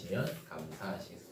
주시면 감사하시겠습니다.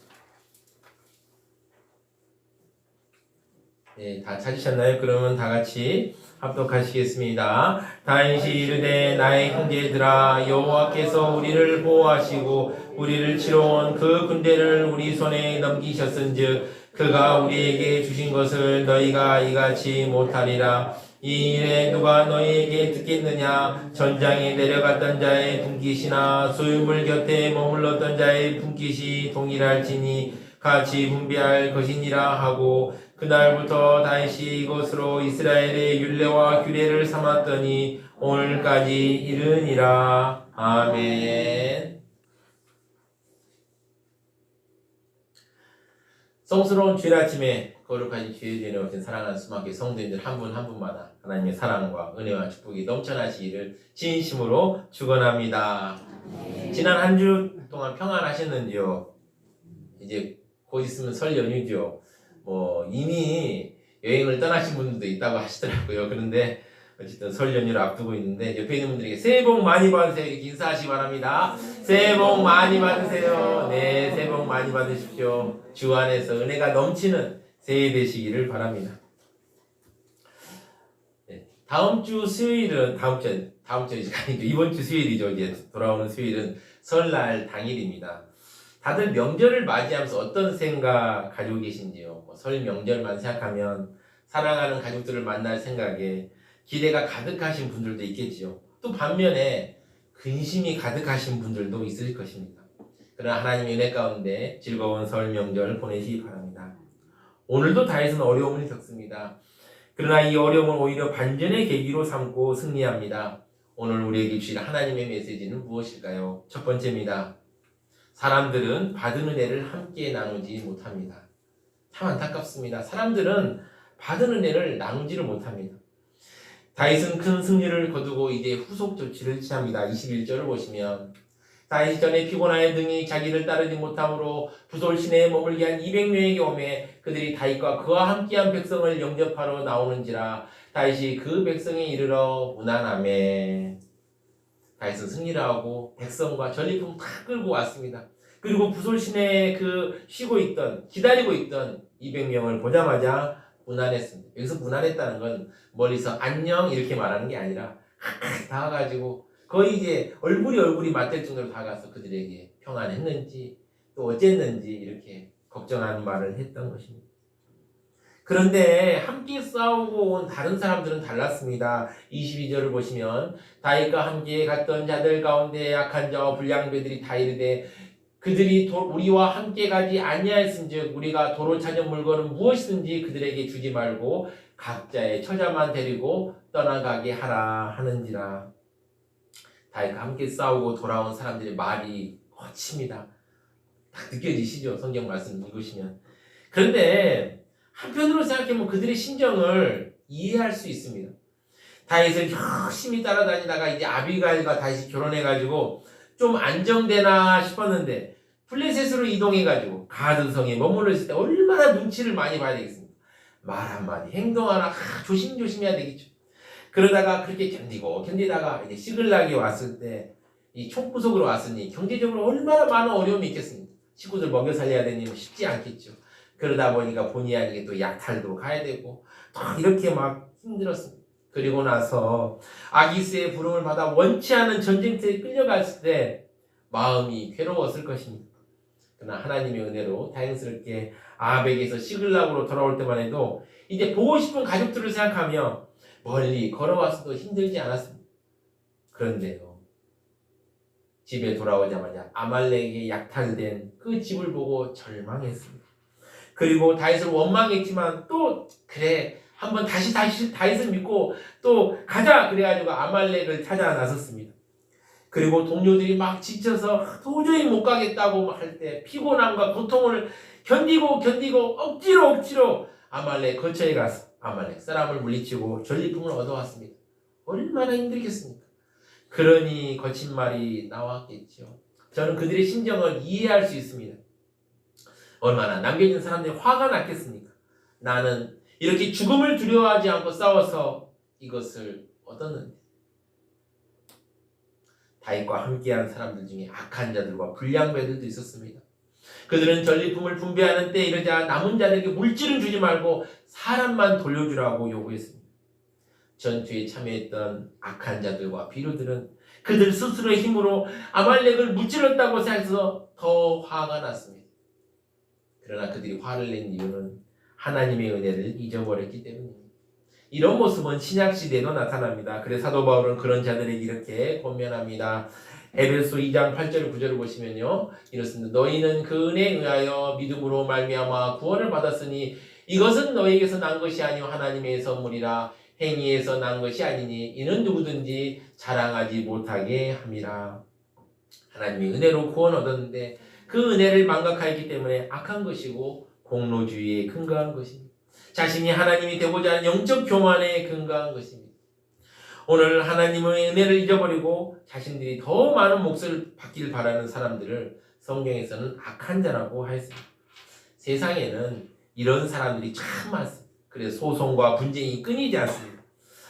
네, 다 찾으셨나요? 그러면 다 같이 합독하시겠습니다. 다윗이 이르되 나의 형제들아 여호와께서 우리를 보호하시고 우리를 치러 온 그 군대를 우리 손에 넘기셨은즉 그가 우리에게 주신 것을 너희가 이같이 못하리라. 이 일에 누가 너희에게 듣겠느냐? 전장에 내려갔던 자의 분깃이나 소유물 곁에 머물렀던 자의 분깃이 동일할지니 같이 분배할 것이니라 하고 그날부터 다윗이 이것으로 이스라엘의 율례와 규례를 삼았더니 오늘까지 이르니라. 아멘. 성스러운 주일 아침에 거룩하신 주의 전에 오신 사랑하는 수막의 성도님들 한 분 한 분마다 하나님의 사랑과 은혜와 축복이 넘쳐나시기를 진심으로 축원합니다. 지난 한 주 동안 평안하셨는지요? 이제 곧 있으면 설 연휴죠. 이미 여행을 떠나신 분들도 있다고 하시더라고요. 그런데 어쨌든 설 연휴를 앞두고 있는데 옆에 있는 분들에게 새해 복 많이 받으세요. 이렇게 인사하시기 바랍니다. 새해 복 많이 받으세요. 네, 새해 복 많이 받으십시오. 주 안에서 은혜가 넘치는 새해 되시기를 바랍니다. 네, 다음 주 수요일은 다음 주 아니죠. 이번 주 수요일이죠. 이제 돌아오는 수요일은 설날 당일입니다. 다들 명절을 맞이하면서 어떤 생각 가지고 계신지요? 설 명절만 생각하면 사랑하는 가족들을 만날 생각에 기대가 가득하신 분들도 있겠지요. 또 반면에 근심이 가득하신 분들도 있을 것입니다. 그러나 하나님의 은혜 가운데 즐거운 설 명절 보내시기 바랍니다. 오늘도 다윗은 어려움을 겪습니다. 그러나 이 어려움을 오히려 반전의 계기로 삼고 승리합니다. 오늘 우리에게 주신 하나님의 메시지는 무엇일까요? 첫 번째입니다. 사람들은 받은 은혜를 함께 나누지 못합니다. 참 안타깝습니다. 사람들은 받은 은혜를 나누지를 못합니다. 다윗은 큰 승리를 거두고 이제 후속 조치를 취합니다. 21절을 보시면 다윗이 전에 피곤하여 등이 자기를 따르지 못함으로 부솔 시내에 머물게 한 200명에게 오매 그들이 다윗과 그와 함께한 백성을 영접하러 나오는지라 다윗이 그 백성에 이르러 무난하매 다윗은 승리를 하고 백성과 전리품 다 끌고 왔습니다. 그리고 부솔 시내에 기다리고 있던 200명을 보자마자 무난했습니다. 여기서 무난했다는 건 멀리서 안녕 이렇게 말하는 게 아니라 다가가지고 거의 이제 얼굴이 맞댈 정도로 다가가서 그들에게 평안했는지 또 어쨌는지 이렇게 걱정하는 말을 했던 것입니다. 그런데 함께 싸우고 온 다른 사람들은 달랐습니다. 22절을 보시면 다윗과 함께 갔던 자들 가운데 약한 자와 불량배들이 다 이르되 그들이 우리와 함께 가지 아니하였은즉 우리가 도로 찾은 물건은 무엇이든지 그들에게 주지 말고 각자의 처자만 데리고 떠나가게 하라 하는지라. 다윗과 함께 싸우고 돌아온 사람들의 말이 거칩니다. 딱 느껴지시죠? 성경 말씀 읽으시면. 그런데 한편으로 생각해보면 그들의 심정을 이해할 수 있습니다. 다윗을 열심히 따라다니다가 이제 아비가일과 다윗이 결혼해가지고 좀 안정되나 싶었는데 블레셋으로 이동해가지고 가드성에 머물러 있을 때 얼마나 눈치를 많이 봐야 되겠습니까? 말 한마디, 행동 하나 조심조심해야 되겠죠. 그러다가 그렇게 견디다가 이제 시글락에 왔을 때 이 총구석으로 왔으니 경제적으로 얼마나 많은 어려움이 있겠습니까? 식구들 먹여 살려야 되니 쉽지 않겠죠. 그러다 보니까 본의 아니게 또 약탈도 가야 되고 또 이렇게 막 힘들었습니다. 그리고 나서 아기스의 부름을 받아 원치 않은 전쟁터에 끌려갔을 때 마음이 괴로웠을 것입니다. 그러나 하나님의 은혜로 다행스럽게 아벡에서 시글락으로 돌아올 때만 해도 이제 보고 싶은 가족들을 생각하며 멀리 걸어와서도 힘들지 않았습니다. 그런데요. 집에 돌아오자마자 아말렉에게 약탈된 그 집을 보고 절망했습니다. 그리고 다윗을 원망했지만 또 그래 한번 다시 다윗을 믿고 또 가자 그래가지고 아말렉을 찾아 나섰습니다. 그리고 동료들이 막 지쳐서 도저히 못 가겠다고 할 때 피곤함과 고통을 견디고 억지로 아말렉 거처에 가서 아말렉 사람을 물리치고 전리품을 얻어왔습니다. 얼마나 힘들겠습니까? 그러니 거친 말이 나왔겠죠. 저는 그들의 심정을 이해할 수 있습니다. 얼마나 남겨진 사람들이 화가 났겠습니까? 나는 이렇게 죽음을 두려워하지 않고 싸워서 이것을 얻었는데 다윗과 함께한 사람들 중에 악한 자들과 불량배들도 있었습니다. 그들은 전리품을 분배하는 때 이르자 남은 자들에게 물질은 주지 말고 사람만 돌려주라고 요구했습니다. 전투에 참여했던 악한 자들과 비류들은 그들 스스로의 힘으로 아말렉을 무찔렀다고 생각해서 더 화가 났습니다. 그러나 그들이 화를 낸 이유는 하나님의 은혜를 잊어버렸기 때문입니다. 이런 모습은 신약시대에도 나타납니다. 그래서 사도 바울은 그런 자들에게 이렇게 권면합니다. 에베소 2장 8절 9절을 보시면요, 이렇습니다. 너희는 그 은혜에 의하여 믿음으로 말미암아 구원을 받았으니 이것은 너희에게서 난 것이 아니요 하나님의 선물이라. 행위에서 난 것이 아니니 이는 누구든지 자랑하지 못하게 함이라. 하나님의 은혜로 구원 얻었는데 그 은혜를 망각하였기 때문에 악한 것이고 공로주의에 근거한 것입니다. 자신이 하나님이 되고자 하는 영적 교만에 근거한 것입니다. 오늘 하나님의 은혜를 잊어버리고 자신들이 더 많은 몫을 받기를 바라는 사람들을 성경에서는 악한 자라고 하였습니다. 세상에는 이런 사람들이 참 많습니다. 그래서 소송과 분쟁이 끊이지 않습니다.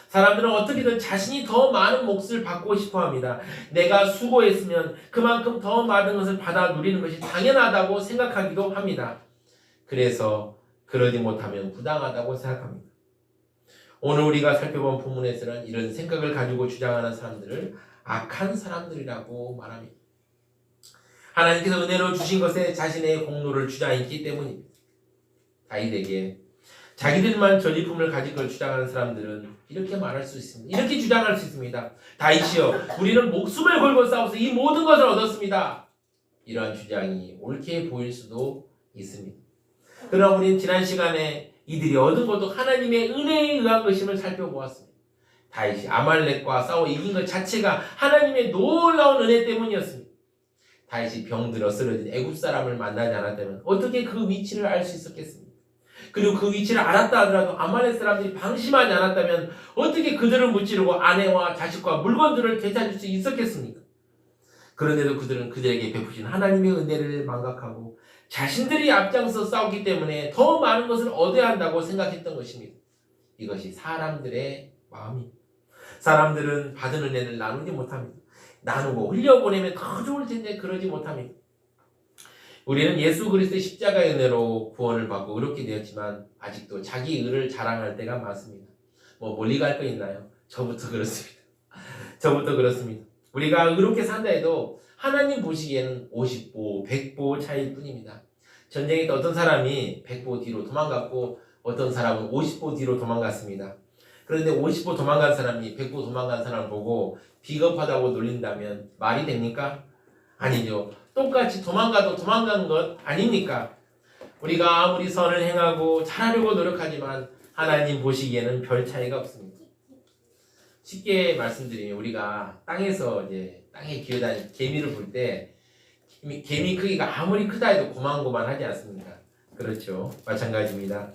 사람들은 어떻게든 자신이 더 많은 몫을 받고 싶어 합니다. 내가 수고했으면 그만큼 더 많은 것을 받아 누리는 것이 당연하다고 생각하기도 합니다. 그래서 그러지 못하면 부당하다고 생각합니다. 오늘 우리가 살펴본 본문에서는 이런 생각을 가지고 주장하는 사람들을 악한 사람들이라고 말합니다. 하나님께서 은혜로 주신 것에 자신의 공로를 주장했기 때문입니다. 다윗에게 자기들만 전리품을 가진 걸 주장하는 사람들은 이렇게 말할 수 있습니다. 이렇게 주장할 수 있습니다. 다윗이여, 우리는 목숨을 걸고 싸워서 이 모든 것을 얻었습니다. 이러한 주장이 옳게 보일 수도 있습니다. 그러나 우리는 지난 시간에 이들이 얻은 것도 하나님의 은혜에 의한 것임을 살펴보았습니다. 다윗이 아말렉과 싸워 이긴 것 자체가 하나님의 놀라운 은혜 때문이었습니다. 다윗이 병들어 쓰러진 애굽 사람을 만나지 않았다면 어떻게 그 위치를 알 수 있었겠습니까? 그리고 그 위치를 알았다 하더라도 아말렉 사람들이 방심하지 않았다면 어떻게 그들을 무찌르고 아내와 자식과 물건들을 되찾을 수 있었겠습니까? 그런데도 그들은 그들에게 베푸신 하나님의 은혜를 망각하고 자신들이 앞장서 싸웠기 때문에 더 많은 것을 얻어야 한다고 생각했던 것입니다. 이것이 사람들의 마음입니다. 사람들은 받은 은혜를 나누지 못합니다. 나누고 흘려보내면 더 좋을 텐데 그러지 못합니다. 우리는 예수 그리스도의 십자가의 은혜로 구원을 받고 의롭게 되었지만 아직도 자기 의를 자랑할 때가 많습니다. 멀리 갈 거 있나요? 저부터 그렇습니다. 저부터 그렇습니다. 우리가 의롭게 산다 해도 하나님 보시기에는 50보, 100보 차이일 뿐입니다. 전쟁에 어떤 사람이 100보 뒤로 도망갔고 어떤 사람은 50보 뒤로 도망갔습니다. 그런데 50보 도망간 사람이 100보 도망간 사람을 보고 비겁하다고 놀린다면 말이 됩니까? 아니죠. 똑같이 도망가도 도망간 것 아닙니까? 우리가 아무리 선을 행하고 잘하려고 노력하지만 하나님 보시기에는 별 차이가 없습니다. 쉽게 말씀드리면 우리가 땅에서 땅에 기어다니는 개미를 볼 때 개미 크기가 아무리 크다 해도 고만고만하지 않습니까? 그렇죠. 마찬가지입니다.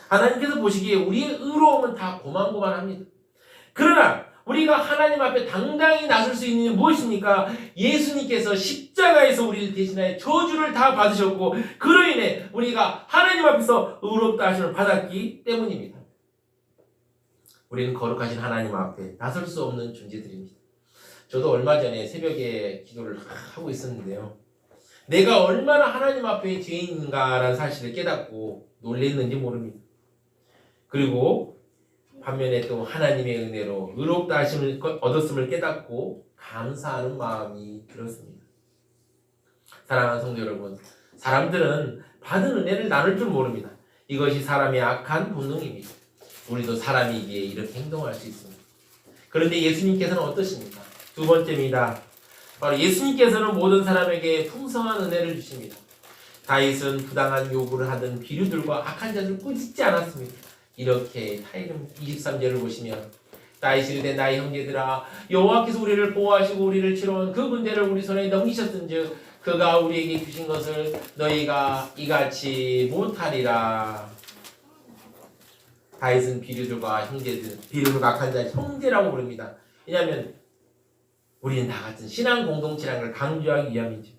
하나님께서 보시기에 우리의 의로움은 다 고만고만합니다. 그러나 우리가 하나님 앞에 당당히 나설 수 있는 무엇입니까? 예수님께서 십자가에서 우리를 대신하여 저주를 다 받으셨고 그로 인해 우리가 하나님 앞에서 의롭다 하심을 받았기 때문입니다. 우리는 거룩하신 하나님 앞에 나설 수 없는 존재들입니다. 저도 얼마 전에 새벽에 기도를 하고 있었는데요. 내가 얼마나 하나님 앞에 죄인인가라는 사실을 깨닫고 놀랐는지 모릅니다. 그리고 반면에 또 하나님의 은혜로 의롭다 하심을 얻었음을 깨닫고 감사하는 마음이 들었습니다. 사랑하는 성도 여러분, 사람들은 받은 은혜를 나눌 줄 모릅니다. 이것이 사람의 악한 본능입니다. 우리도 사람이기에 이렇게 행동할 수 있습니다. 그런데 예수님께서는 어떠십니까? 두 번째입니다. 바로 예수님께서는 모든 사람에게 풍성한 은혜를 주십니다. 다윗은 부당한 요구를 하던 비류들과 악한 자들을 꾸짖지 않았습니다. 이렇게 타이름 23절을 보시면 다윗이 이르되 나의 형제들아 여호와께서 우리를 보호하시고 우리를 치러온 그 군대를 우리 손에 넘기셨은즉 그가 우리에게 주신 것을 너희가 이같이 못하리라. 다윗은 비류들과 형제들, 비류들과 악한 자를 형제라고 부릅니다. 왜냐하면 우리는 다 같은 신앙 공동체라는 걸 강조하기 위함이죠.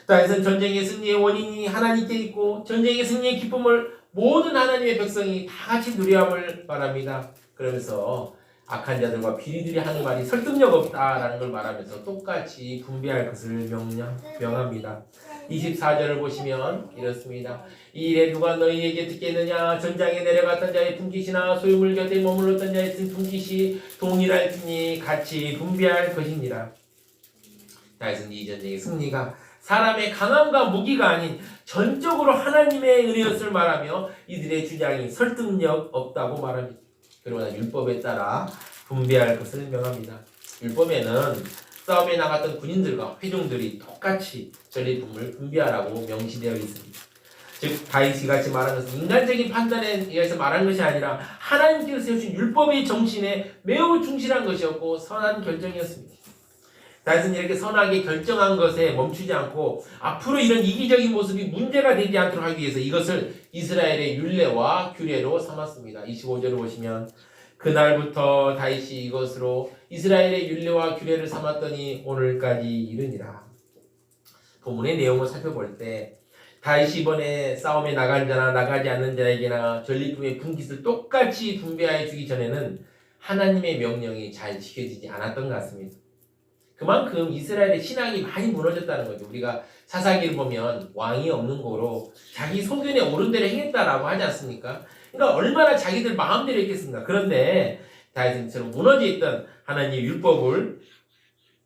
다윗은 전쟁의 승리의 원인이 하나님께 있고 전쟁의 승리의 기쁨을 모든 하나님의 백성이 다 같이 누려함을 바랍니다. 그러면서 악한 자들과 비리들이 하는 말이 설득력 없다라는 걸 말하면서 똑같이 분배할 것을 명합니다. 24절을 보시면 이렇습니다. 이 일에 누가 너희에게 듣겠느냐? 전장에 내려갔던 자의 분깃이나 소유물 곁에 머물렀던 자의 분깃이 동일할지니 같이 분배할 것이니라. 다윗은 이 전쟁의 승리가 사람의 강함과 무기가 아닌 전적으로 하나님의 은혜였을 말하며 이들의 주장이 설득력 없다고 말합니다. 그러나 율법에 따라 분배할 것을 명합니다. 율법에는 싸움에 나갔던 군인들과 회중들이 똑같이 전리품을 분배하라고 명시되어 있습니다. 즉 다윗이 같이 말한 것은 인간적인 판단에 의해서 말한 것이 아니라 하나님께서 세우신 율법의 정신에 매우 충실한 것이었고 선한 결정이었습니다. 다윗은 이렇게 선하게 결정한 것에 멈추지 않고 앞으로 이런 이기적인 모습이 문제가 되지 않도록 하기 위해서 이것을 이스라엘의 율례와 규례로 삼았습니다. 25절을 보시면 그날부터 다윗이 이것으로 이스라엘의 율례와 규례를 삼았더니 오늘까지 이르니라. 본문의 내용을 살펴볼 때 다윗이 이번에 싸움에 나간 자나 나가지 않는 자에게나 전리품의 분깃을 똑같이 분배하여 주기 전에는 하나님의 명령이 잘 지켜지지 않았던 것 같습니다. 그만큼 이스라엘의 신앙이 많이 무너졌다는 거죠. 우리가 사사기를 보면 왕이 없는 고로 자기 소견에 옳은 대로 행했다라고 하지 않습니까? 그러니까 얼마나 자기들 마음대로 했겠습니까? 그런데 다윗처럼 무너져 있던 하나님의 율법을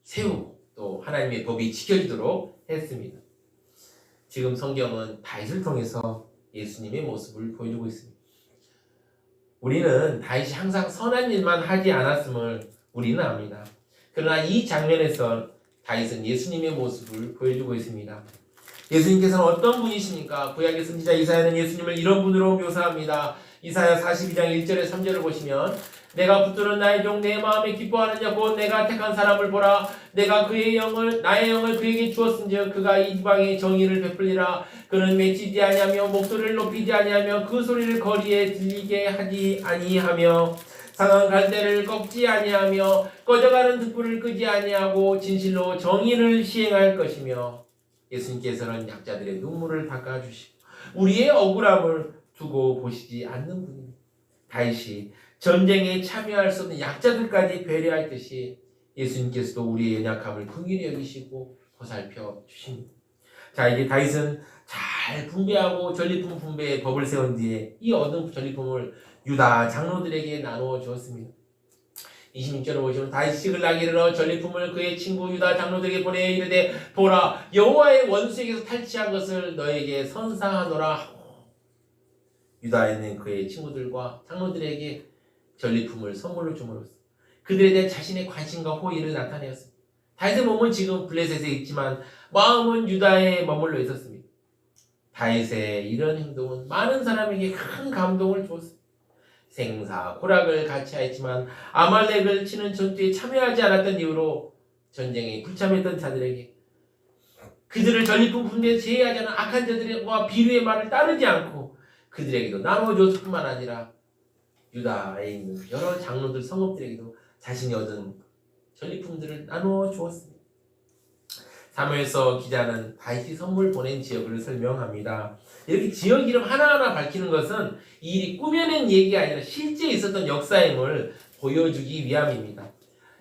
세우고 또 하나님의 법이 지켜지도록 했습니다. 지금 성경은 다윗을 통해서 예수님의 모습을 보여주고 있습니다. 우리는 다윗이 항상 선한 일만 하지 않았음을 우리는 압니다. 그러나 이 장면에서 다윗은 예수님의 모습을 보여주고 있습니다. 예수님께서는 어떤 분이십니까? 구약의 선지자 이사야는 예수님을 이런 분으로 묘사합니다. 이사야 42장 1절에 3절을 보시면 내가 붙들은 나의 종 내 마음에 기뻐하는 자 곧 내가 택한 사람을 보라. 내가 나의 영을 그에게 주었은즉 그가 이방에 정의를 베풀리라. 그는 맺히지 아니하며 목소리를 높이지 아니하며 그 소리를 거리에 들리게 하지 아니하며 상한 갈대를 꺾지 아니하며 꺼져가는 등불을 끄지 아니하고 진실로 정의를 시행할 것이며 예수님께서는 약자들의 눈물을 닦아주시고 우리의 억울함을 두고 보시지 않는 분입니다. 다윗이 전쟁에 참여할 수 없는 약자들까지 배려할 듯이 예수님께서도 우리의 연약함을 긍휼히 여기시고 보살펴 주십니다. 자, 이제 다윗은 잘 분배하고 전리품 분배의 법을 세운 뒤에 이 얻은 전리품을 유다 장로들에게 나누어 주었습니다. 26절을 보시면 다윗이 시글락에 이르러 전리품을 그의 친구 유다 장로들에게 보내 이르되 보라 여호와의 원수에게서 탈취한 것을 너에게 선사하노라 하고 유다에 있는 그의 친구들과 장로들에게 전리품을 선물로 줌으로써 그들에 대한 자신의 관심과 호의를 나타내었습니다. 다윗의 몸은 지금 블레셋에 있지만 마음은 유다에 머물러 있었습니다. 다윗의 이런 행동은 많은 사람에게 큰 감동을 주었습니다. 생사 고락을 같이 하였지만 아말렉을 치는 전투에 참여하지 않았던 이유로 전쟁에 불참했던 자들에게 그들을 전리품 분배에 제외하지 않은 악한 자들과 비류의 말을 따르지 않고 그들에게도 나눠줬을 뿐만 아니라 유다에 있는 여러 장로들 성읍들에게도 자신이 얻은 전리품들을 나누어 주었습니다. 사무엘서 기자는 다윗이 선물 보낸 지역을 설명합니다. 이렇게 지역 이름 하나하나 밝히는 것은 이 일이 꾸며낸 얘기가 아니라 실제 있었던 역사임을 보여주기 위함입니다.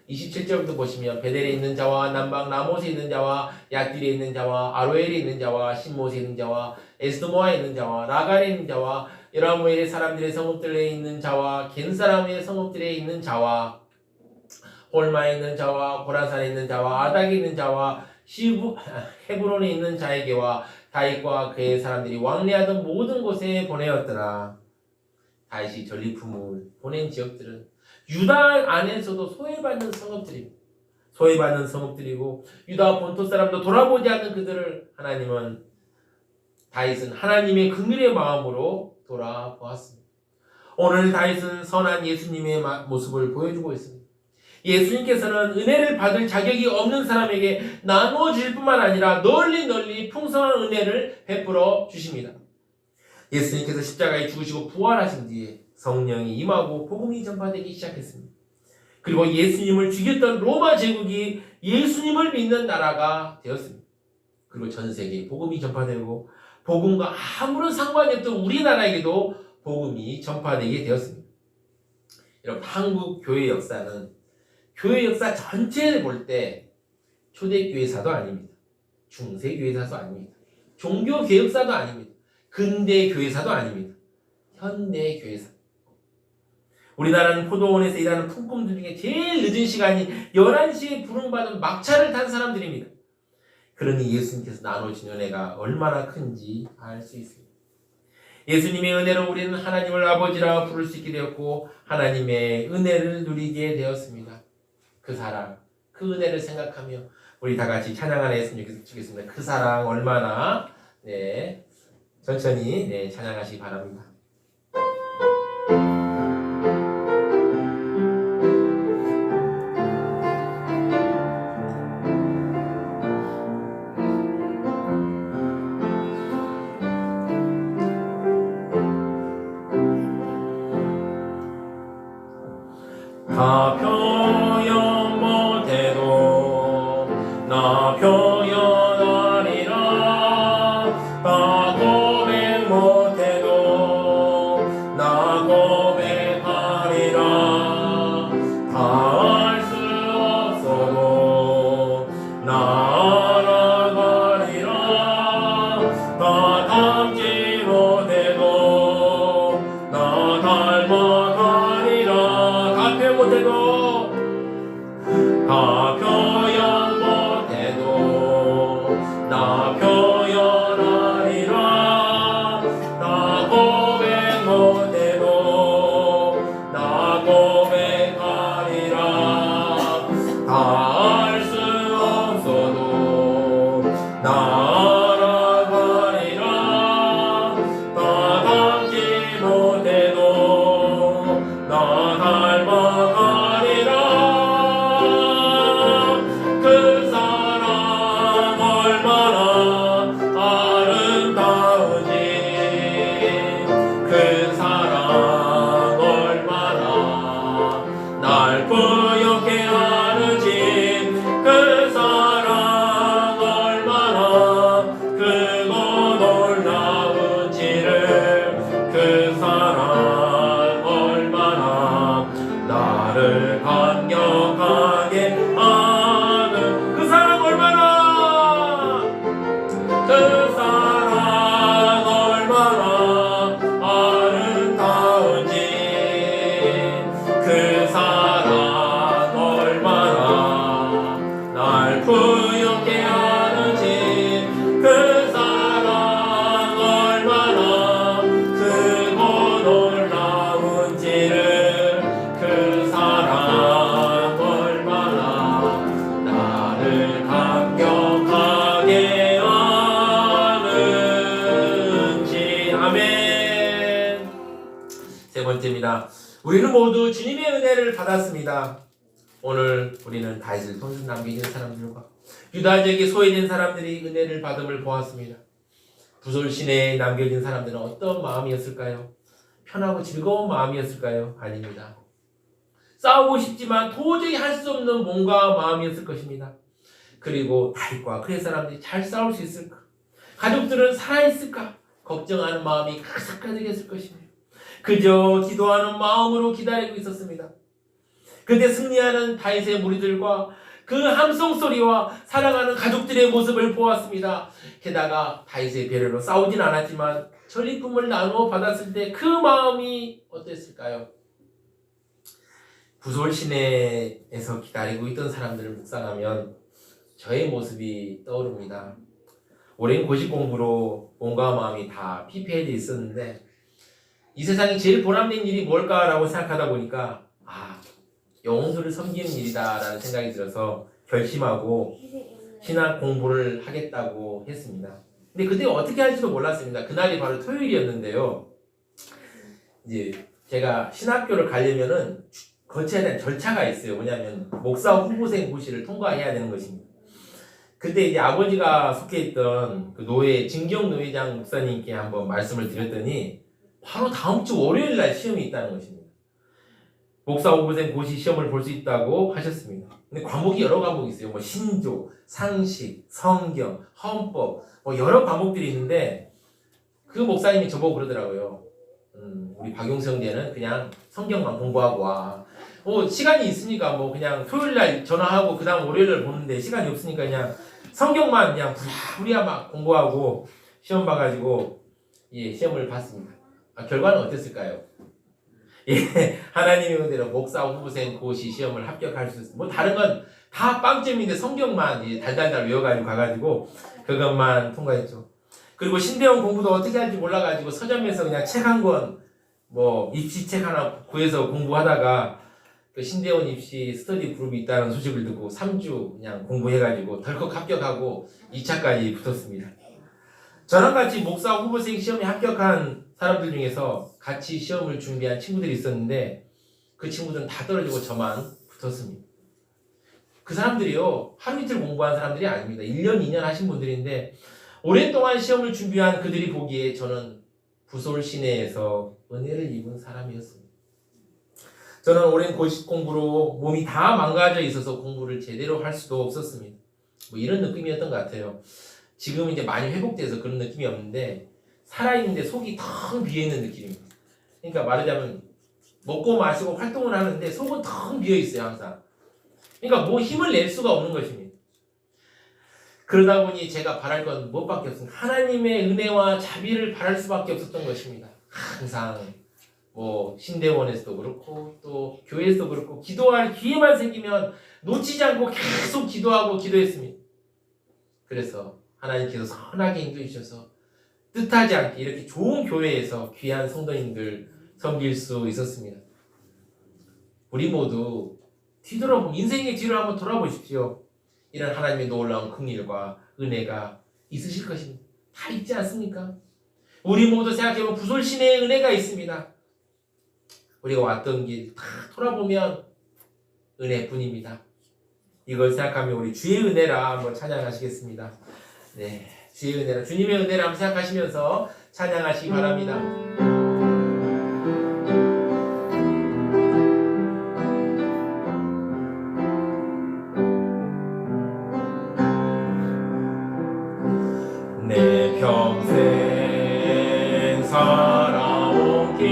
27절부터 보시면 베델에 있는 자와 남방 라못에 있는 자와 야딜에 있는 자와 아로엘에 있는 자와 신못에 있는 자와 에스도모아에 있는 자와 라갈에 있는 자와 여라무엘의 사람들의 성읍들에 있는 자와 겐 사람의 성읍들에 있는 자와 홀마에 있는 자와 고라산에 있는 자와 아닥에 있는 자와 헤브론에 있는 자에게와 다윗과 그의 사람들이 왕래하던 모든 곳에 보내었더라. 다윗이 전리품을 보낸 지역들은 유다 안에서도 소외받는 성읍들입니다. 소외받는 성읍들이고 유다 본토 사람도 돌아보지 않는 그들을 다윗은 하나님의 긍휼의 마음으로 돌아보았습니다. 오늘 다윗은 선한 예수님의 모습을 보여주고 있습니다. 예수님께서는 은혜를 받을 자격이 없는 사람에게 나누어 주실 뿐만 아니라 널리 풍성한 은혜를 베풀어 주십니다. 예수님께서 십자가에 죽으시고 부활하신 뒤에 성령이 임하고 복음이 전파되기 시작했습니다. 그리고 예수님을 죽였던 로마 제국이 예수님을 믿는 나라가 되었습니다. 그리고 전 세계에 복음이 전파되고 복음과 아무런 상관이 없던 우리나라에게도 복음이 전파되게 되었습니다. 여러분, 한국 교회 역사는 교회 역사 전체를 볼 때 초대교회사도 아닙니다. 중세교회사도 아닙니다. 종교개혁사도 아닙니다. 근대교회사도 아닙니다. 현대교회사. 우리나라는 포도원에서 일하는 품꾼들 중에 제일 늦은 시간이 11시에 부름받은 막차를 탄 사람들입니다. 그러니 예수님께서 나눠주신 은혜가 얼마나 큰지 알 수 있습니다. 예수님의 은혜로 우리는 하나님을 아버지라 부를 수 있게 되었고 하나님의 은혜를 누리게 되었습니다. 그 사랑, 그 은혜를 생각하며 우리 다 같이 찬양 하나 했으면 좋겠습니다. 그 사랑 얼마나 천천히 찬양하시기 바랍니다. 다 표현 못해도 나 표현하리라. 다 고백 못해도 나 고백하리라. 다 알 수 없어도 나 알아가리라. 다 닮지 못해도 나 닮아가리라. 못해도 다 표현 못해도 나 표현하리라. 나 고백 못해도 나 고백하리라. 다 알 수 없어도 나 알아가리라. 다 닮지 못해도 나 닮아가리라. 그 사랑 얼마나 아름다운지. 그 사랑 얼마나 날 부욕해 하는지. 그 사랑 얼마나 크고 놀라운지를. 그 사랑 얼마나 나를 감격하게 하는. 그 사랑 얼마나, 그 사랑 얼마나 아름다운지. 그 사랑 얼마나 날 부욕해 하는지. 그 사랑 얼마나 크고 놀라운지를. 그 사랑 얼마나 나를 감격하게 하는지. 아멘. 세 번째입니다. 우리는 모두 주님의 은혜를 받았습니다. 오늘 우리는 다윗을 손수 남기는 사람들과 유다지역에 소외된 사람들이 은혜를 받음을 보았습니다. 부솔 시내에 남겨진 사람들은 어떤 마음이었을까요? 편하고 즐거운 마음이었을까요? 아닙니다. 싸우고 싶지만 도저히 할 수 없는 몸과 마음이었을 것입니다. 그리고 다윗과 그의 사람들이 잘 싸울 수 있을까? 가족들은 살아있을까? 걱정하는 마음이 가득가득했을 것입니다. 그저 기도하는 마음으로 기다리고 있었습니다. 그때 승리하는 다윗의 무리들과 그 함성 소리와 사랑하는 가족들의 모습을 보았습니다. 게다가 다윗의 배려로 싸우진 않았지만 전리품을 나누어 받았을 때 그 마음이 어땠을까요? 부솔 시내에서 기다리고 있던 사람들을 묵상하면 저의 모습이 떠오릅니다. 오랜 고시 공부로 몸과 마음이 다 피폐해져 있었는데 이 세상에 제일 보람된 일이 뭘까라고 생각하다 보니까 영혼들을 섬기는 일이다라는 생각이 들어서 결심하고 신학 공부를 하겠다고 했습니다. 근데 그때 어떻게 할지도 몰랐습니다. 그날이 바로 토요일이었는데요. 이제 제가 신학교를 가려면은 거쳐야 되는 절차가 있어요. 뭐냐면 목사 후보생 고시를 통과해야 되는 것입니다. 그때 이제 아버지가 속해 있던 그 노예 진경 노회장 목사님께 한번 말씀을 드렸더니 바로 다음 주 월요일 날 시험이 있다는 것입니다. 목사 후보생 고시 시험을 볼 수 있다고 하셨습니다. 근데 과목이 여러 과목이 있어요. 뭐 신조, 상식, 성경, 헌법, 뭐 여러 과목들이 있는데 그 목사님이 저보고 그러더라고요. 우리 박용성대는 그냥 성경만 공부하고 와. 시간이 있으니까 뭐 그냥 토요일날 전화하고 그 다음 월요일날 보는데 시간이 없으니까 그냥 성경만 그냥 부랴부랴 막 공부하고 시험 봐가지고 시험을 봤습니다. 결과는 어땠을까요? 하나님의 은혜로 목사 후보생 고시 시험을 합격할 수 있어요. 뭐 다른 건 다 빵점인데 성경만 달달달 외워가지고 가가지고 그것만 통과했죠. 그리고 신대원 공부도 어떻게 할지 몰라가지고 서점에서 그냥 책 한 권, 뭐 입시책 하나 구해서 공부하다가 그 신대원 입시 스터디 그룹이 있다는 소식을 듣고 3주 그냥 공부해가지고 덜컥 합격하고 2차까지 붙었습니다. 저랑 같이 목사 후보생 시험에 합격한 사람들 중에서 같이 시험을 준비한 친구들이 있었는데 그 친구들은 다 떨어지고 저만 붙었습니다. 그 사람들이요, 하루 이틀 공부한 사람들이 아닙니다. 1년, 2년 하신 분들인데 오랫동안 시험을 준비한 그들이 보기에 저는 부솔 시내에서 은혜를 입은 사람이었습니다. 저는 오랜 고시 공부로 몸이 다 망가져 있어서 공부를 제대로 할 수도 없었습니다. 뭐 이런 느낌이었던 것 같아요. 지금 이제 많이 회복돼서 그런 느낌이 없는데 살아있는데 속이 텅 비어있는 느낌입니다. 그러니까 말하자면 먹고 마시고 활동을 하는데 속은 텅 비어있어요, 항상. 그러니까 뭐 힘을 낼 수가 없는 것입니다. 그러다 보니 제가 바랄 건 무엇밖에 없습니다. 하나님의 은혜와 자비를 바랄 수밖에 없었던 것입니다. 항상 뭐 신대원에서도 그렇고 또 교회에서도 그렇고 기도할 기회만 생기면 놓치지 않고 계속 기도하고 기도했습니다. 그래서 하나님께서 선하게 인도해 주셔서 뜻하지 않게 이렇게 좋은 교회에서 귀한 성도님들 섬길 수 있었습니다. 우리 모두 뒤돌아보면 인생의 뒤를 한번 돌아보십시오. 이런 하나님의 놀라운 긍휼과 은혜가 있으실 것입니다. 다 있지 않습니까? 우리 모두 생각해보면 부솔신의 은혜가 있습니다. 우리가 왔던 길 다 돌아보면 은혜뿐입니다. 이걸 생각하면 우리 주의 은혜라 한번 찬양하시겠습니다. 네, 주의 은혜라, 주님의 은혜라 한번 생각하시면서 찬양하시기 바랍니다. 내 평생 살아온 길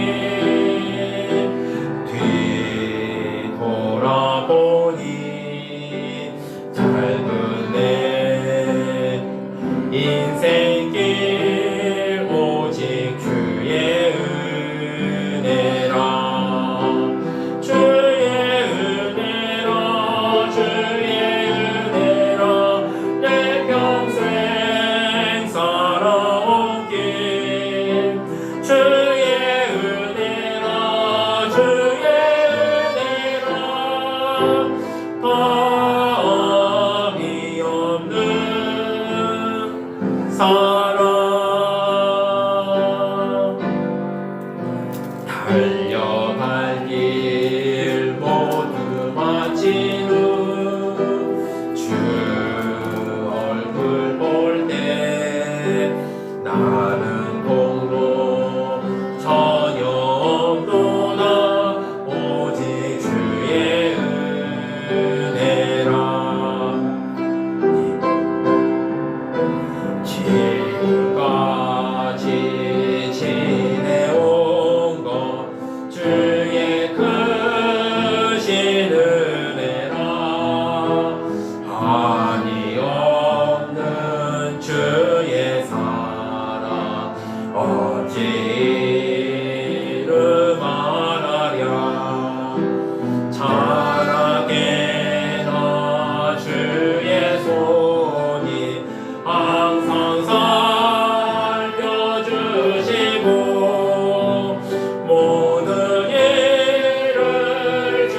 뒤돌아보니 짧은 내 인생길 오직 주의 은혜라 주의 은혜라 주의 은혜라 내 평생 살아온 길 주의 은혜라 주의 은혜라 밤이 없는 사랑 달려갈 길 모두 마친 후 주 얼굴 볼 때 나는 공로 전혀 없도다 오직 주의 은혜라 지금까지 지내온 것 주의 크신 은혜라 한이 없는 주의 사랑 어찌 이루 말하랴 찬하게나 주의 손이 항상 살펴주시고 모든 일을 주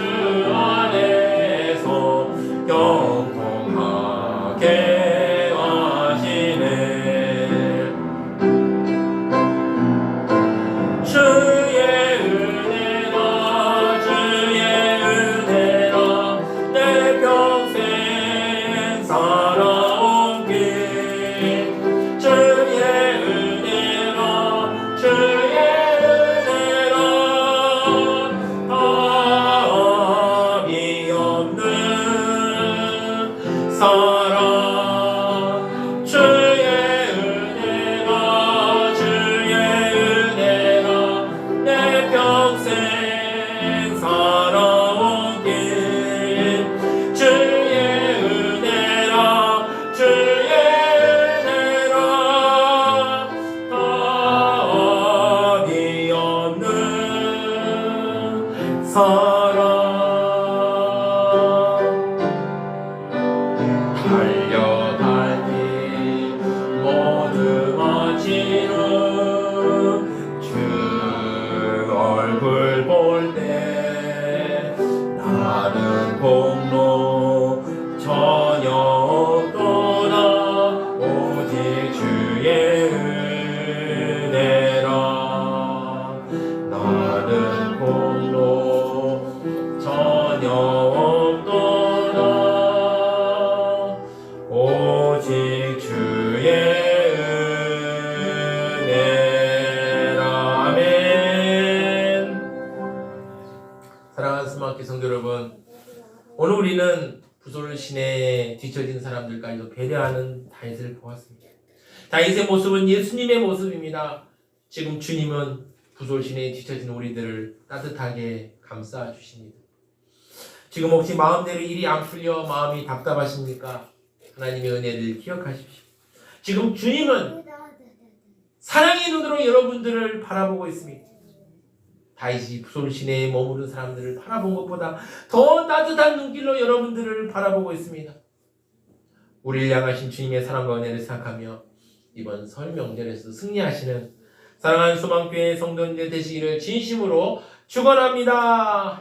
안에서 영통하게 하시네 우리는 부솔신에 뒤처진 사람들까지도 배려하는 다윗을 보았습니다. 다윗의 모습은 예수님의 모습입니다. 지금 주님은 부솔신에 뒤처진 우리들을 따뜻하게 감싸 주십니다. 지금 혹시 마음대로 일이 안 풀려 마음이 답답하십니까? 하나님의 은혜를 기억하십시오. 지금 주님은 사랑의 눈으로 여러분들을 바라보고 있습니다. 다윗이 부솔신에 머무른 사람들을 바라본 것보다 더 따뜻한 눈길로 여러분들을 바라보고 있습니다. 우리를 향하신 주님의 사랑과 은혜를 생각하며 이번 설 명절에서 승리하시는 사랑하는 소망교회 성도님들 되시기를 진심으로 축원합니다.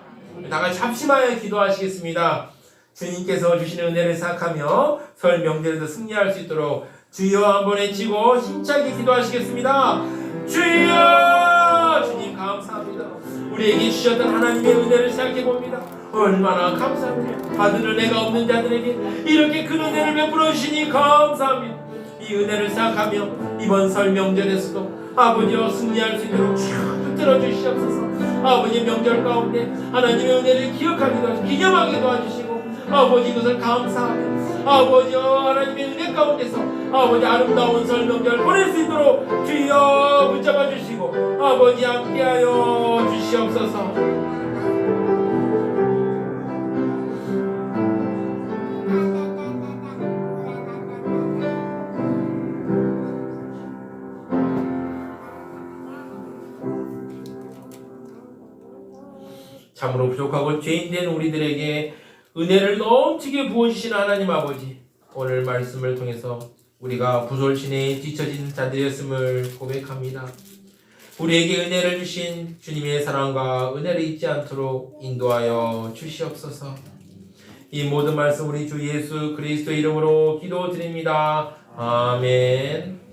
다 같이 합심하여 기도하시겠습니다. 주님께서 주시는 은혜를 생각하며 설 명절에도 승리할 수 있도록 주여 한번 외치고 힘차게 기도하시겠습니다. 주여! 주님 감사합니다. 우리에게 주셨던 하나님의 은혜를 생각해봅니다. 얼마나 감사합니다. 받은 은혜가 없는 자들에게 이렇게 큰 은혜를 베풀어 주시니 감사합니다. 이 은혜를 생각하며 이번 설 명절에서도 아버지와 승리할 수 있도록 쭉 붙들어 주시옵소서. 아버지 명절 가운데 하나님의 은혜를 기억하기도 하시고 기념하게 도와주시고 아버지 그것을 감사하며 아버지와 하나님의 은혜 가운데서 아버지 아름다운 설 명절 보낼 수 있도록 주여 붙잡아 주시고 아버지 함께하여 주시옵소서. 참으로 부족하고 죄인된 우리들에게 은혜를 넘치게 부어주시는 하나님 아버지, 오늘 말씀을 통해서 우리가 부솔신에 뒤처진 자들이었음을 고백합니다. 우리에게 은혜를 주신 주님의 사랑과 은혜를 잊지 않도록 인도하여 주시옵소서. 이 모든 말씀 우리 주 예수 그리스도 이름으로 기도드립니다. 아멘.